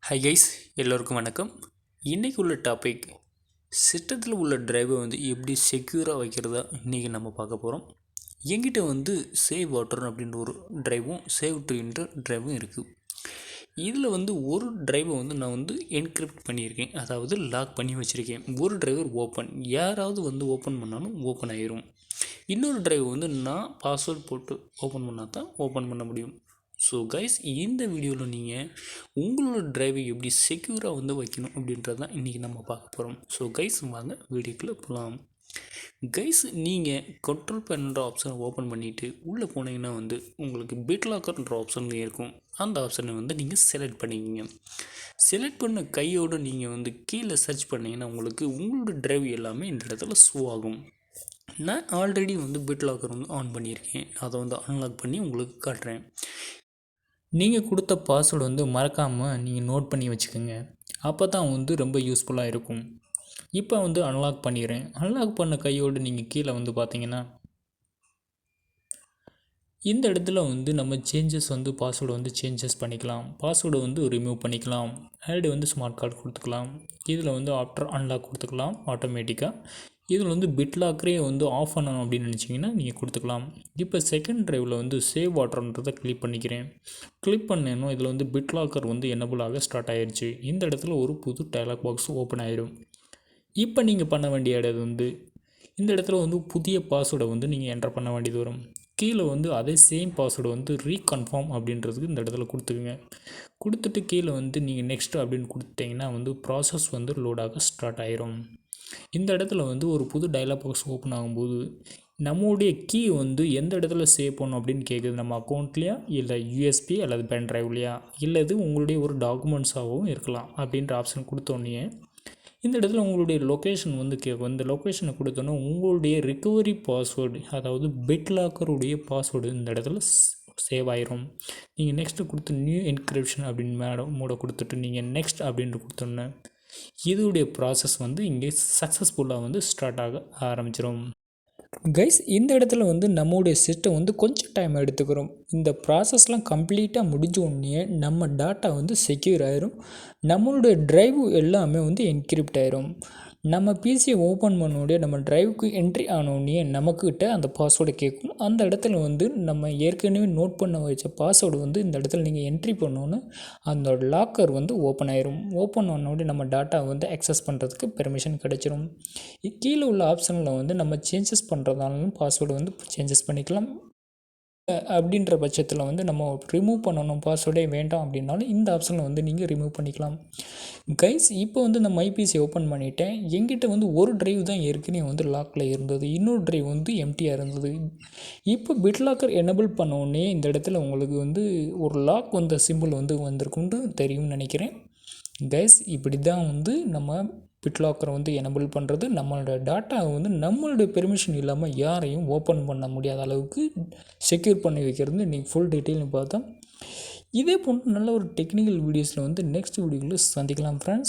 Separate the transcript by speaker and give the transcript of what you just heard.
Speaker 1: Hi guys, எல்லோருக்கும் வணக்கம். இன்றைக்கி உள்ள டாபிக் சிஸ்டத்தில் உள்ள டிரைவை எப்படி செக்யூராக வைக்கிறதா இன்றைக்கி நம்ம பார்க்க போகிறோம். என்கிட்ட சேவ் வாட்டர் அப்படின்ற ஒரு டிரைவும் சேவ் ட்ரீன்ற டிரைவும் இருக்குது. இதில் ஒரு டிரைவை நான் என்கிரிப்ட் பண்ணியிருக்கேன், அதாவது லாக் பண்ணி வச்சுருக்கேன். ஒரு டிரைவர் ஓப்பன், யாராவது ஓப்பன் பண்ணாலும் ஓப்பன் ஆகிரும். இன்னொரு டிரைவ் நான் பாஸ்வேர்ட் போட்டு ஓப்பன் பண்ணால் தான் ஓப்பன் பண்ண முடியும். ஸோ கைஸ், இந்த வீடியோவில் நீங்கள் உங்களோட டிரைவை எப்படி செக்யூராக வைக்கணும் அப்படின்றது தான் இன்றைக்கி நம்ம பார்க்க போகிறோம். ஸோ கைஸ், வாங்க வீடியோக்குள்ளே போகலாம். கைஸ், நீங்கள் கண்ட்ரோல் பேனல்ன்ற ஆப்ஷனை ஓப்பன் பண்ணிவிட்டு உள்ளே போனீங்கன்னா உங்களுக்கு பிட்லாக்கர்ன்ற ஆப்ஷன் இருக்கும். அந்த ஆப்ஷனை நீங்கள் செலக்ட் பண்ணிக்கிங்க. செலக்ட் பண்ண கையோடு நீங்கள் கீழே சர்ச் பண்ணிங்கன்னா உங்களுக்கு உங்களோட டிரைவ் எல்லாமே இந்த இடத்துல ஷோ ஆகும். நான் ஆல்ரெடி பிட்லாக்கர் ஆன் பண்ணியிருக்கேன். அதை அன்லாக் பண்ணி உங்களுக்கு காட்டுறேன். நீங்கள் கொடுத்த பாஸ்வேர்டு மறக்காமல் நீங்கள் நோட் பண்ணி வச்சுக்கோங்க. அப்போ தான் ரொம்ப யூஸ்ஃபுல்லாக இருக்கும். இப்போ அன்லாக் பண்ணிடுறேன். அன்லாக் பண்ண கையோடு நீங்கள் கீழே பார்த்தீங்கன்னா இந்த இடத்துல நம்ம சேஞ்சஸ் பாஸ்வேர்டு சேஞ்சஸ் பண்ணிக்கலாம். பாஸ்வேர்டு ரிமூவ் பண்ணிக்கலாம். ஆல்ரெடி ஸ்மார்ட் கார்டு கொடுத்துக்கலாம். இதில் ஆஃப்டர் அன்லாக் கொடுத்துக்கலாம் ஆட்டோமேட்டிக்காக. இதில் பிட்லாக்கரே ஆஃப் பண்ணணும் அப்படின்னு நினச்சிங்கன்னா நீங்கள் கொடுத்துக்கலாம். இப்போ செகண்ட் டிரைவில் சேவ் வாட்டர்ன்றதை கிளிக் பண்ணிக்கிறேன். கிளிக் பண்ணணும். இதில் பிட்லாக்கர் எனபிள் ஆக ஸ்டார்ட் ஆகிடுச்சு. இந்த இடத்துல ஒரு புது டயலாக் பாக்ஸ் ஓப்பன் ஆகிடும். இப்போ நீங்கள் பண்ண வேண்டிய இடம் இந்த இடத்துல புதிய பாஸ்வேர்டை நீங்கள் என்டர் பண்ண வேண்டியது வரும். கீழே அதே சேம் பாஸ்வேர்டு ரீகன்ஃபார்ம் அப்படின்றதுக்கு இந்த இடத்துல கொடுத்துக்குங்க. கொடுத்துட்டு கீழே நீங்கள் நெக்ஸ்ட் அப்படின்னு கொடுத்தீங்கன்னா ப்ராசஸ் லோடாக ஸ்டார்ட் ஆயிரும். இந்த இடத்துல ஒரு புது டயலாக் பாக்ஸ் ஓப்பன் ஆகும்போது நம்மளுடைய கீ எந்த இடத்துல சேவ் பண்ணணும் அப்படின்னு கேட்குது. நம்ம அக்கௌண்ட்லையா, இல்லை யூஎஸ்பி அல்லது பென் ட்ரைவ்லையா, இல்லை உங்களுடைய ஒரு டாக்குமெண்ட்ஸாகவும் இருக்கலாம் அப்படின்ற ஆப்ஷன் கொடுத்தோன்னே இந்த இடத்துல உங்களுடைய லொக்கேஷன் கேட்கும். இந்த லொக்கேஷனை கொடுத்தோன்னே உங்களுடைய ரிகவரி பாஸ்வேர்டு, அதாவது பிட்லாக்கருடைய பாஸ்வேர்டு இந்த இடத்துல சேவ் ஆயிரும். நீங்கள் நெக்ஸ்ட்டு கொடுத்து நியூ என்கிரிப்ஷன் அப்படின்னு மூட கொடுத்துட்டு நீங்கள் நெக்ஸ்ட் அப்படின்ட்டு கொடுத்தோன்னே இதோடைய ப்ராசஸ் இங்கே சக்ஸஸ்ஃபுல்லாக ஸ்டார்ட் ஆக ஆரம்பிச்சிடும். கைஸ், இந்த இடத்துல நம்மளுடைய சிஸ்டம் கொஞ்சம் டைம் எடுத்துக்கிறோம். இந்த ப்ராசஸ்லாம் கம்ப்ளீட்டாக முடிஞ்ச உடனே நம்ம டாட்டா செக்யூர் ஆயிரும். நம்மளுடைய டிரைவ் எல்லாமே என்கிரிப்ட் ஆயிரும். நம்ம பிசியை ஓப்பன் பண்ணோடனே நம்ம டிரைவுக்கு என்ட்ரி ஆனோடனே நமக்கிட்ட அந்த பாஸ்வேர்டை கேட்கும். அந்த இடத்துல நம்ம ஏற்கனவே நோட் பண்ண வச்ச பாஸ்வேர்டு இந்த இடத்துல நீங்கள் என்ட்ரி பண்ணோன்னு அந்த லாக்கர் ஓப்பன் ஆயிரும். ஓப்பன் ஆனோடனே நம்ம டேட்டா அக்சஸ் பண்ணுறதுக்கு பெர்மிஷன் கிடைச்சிரும். கீழே உள்ள ஆப்ஷனில் நம்ம சேஞ்சஸ் பண்ணுறதாலும் பாஸ்வேர்டு சேஞ்சஸ் பண்ணிக்கலாம். அப்படின்ற பட்சத்தில் நம்ம ரிமூவ் பண்ணணும், பாஸ்வேர்டே வேண்டாம் அப்படின்னாலும் இந்த ஆப்ஷனில் நீங்கள் ரிமூவ் பண்ணிக்கலாம். கைஸ், இப்போ நான் மைபிசி ஓப்பன் பண்ணிட்டேன். எங்கிட்ட ஒரு டிரைவ் தான் ஏற்கனவே லாக்கில் இருந்தது. இன்னொரு டிரைவ் எம்டியாக இருந்தது. இப்போ பிட்லாக்கர் எனபிள் பண்ணோடனே இந்த இடத்துல உங்களுக்கு ஒரு லாக் சிம்பிள் வந்திருக்குன்னு தெரியும்னு நினைக்கிறேன். கைஸ், இப்படி தான் நம்ம பிட்லாக்கரை எனபிள் பண்ணுறது. நம்மளோட டாட்டாவை நம்மளுடைய பெர்மிஷன் இல்லாமல் யாரையும் ஓப்பன் பண்ண முடியாத அளவுக்கு செக்யூர் பண்ணி வைக்கிறது. இன்றைக்கி ஃபுல் டீட்டெயில்னு பார்த்தா இதே போன்ற நல்ல ஒரு டெக்னிக்கல் வீடியோஸில் நெக்ஸ்ட் வீடியோவில் சந்திக்கலாம் ஃப்ரெண்ட்ஸ்.